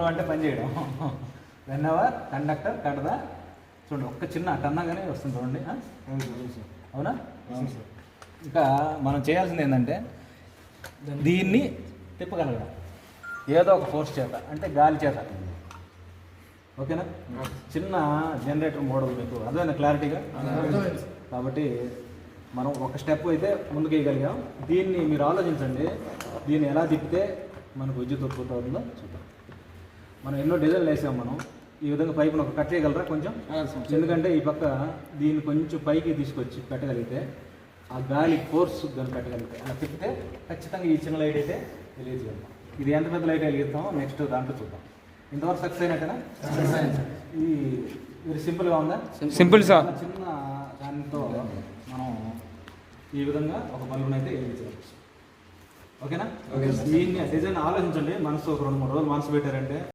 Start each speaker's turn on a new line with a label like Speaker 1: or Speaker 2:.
Speaker 1: అంటే పని చేయడం. When ever conductor cut the చూడండి, ఒక్క చిన్న కన్నాగానే వస్తుంది చూడండి. అవునా? ఇంకా మనం చేయాల్సింది ఏంటంటే దీన్ని తిప్పగలగడం ఏదో ఒక ఫోర్స్ చేత, అంటే గాలి చేత. ఓకేనా? చిన్న జనరేటర్ మోడల్ మీకు అర్థమైందా క్లారిటీగా? కాబట్టి మనం ఒక స్టెప్ అయితే ముందుకు వేయగలిగాం. దీన్ని మీరు ఆలోచించండి, దీన్ని ఎలా తిప్పితే మనకు విద్యుత్ ఉత్పత్తి అవుతుందో చూద్దాం. మనం ఎన్నో డిజైన్లు వేసాం. మనం ఈ విధంగా పైపును ఒక కట్ చేయగలరా కొంచెం? ఎందుకంటే ఈ పక్క దీన్ని కొంచెం పైకి తీసుకొచ్చి పెట్టగలిగితే ఆ గాలి ఫోర్స్ దాన్ని పెట్టగలిగితే అలా తిప్పితే ఖచ్చితంగా ఈ చిన్న లైట్ అయితే వెలిగించగలుగుతాం. ఇది ఎంత పెద్ద లైట్ వెలిగిస్తామో నెక్స్ట్ దాంట్లో చూద్దాం. ఇంతవరకు సక్సెస్ అయినట్టేనా? ఇది వెరీ సింపుల్గా ఉందా?
Speaker 2: Simple sir.
Speaker 1: చిన్న దానితో మనం ఈ విధంగా ఒక బల్బుని అయితే వెలిగించవచ్చు. ఓకేనా? దీన్ని డిజైన్ ఆలోచించండి. మనసు ఒక 2-3 రోజులు మనసు పెట్టారంటే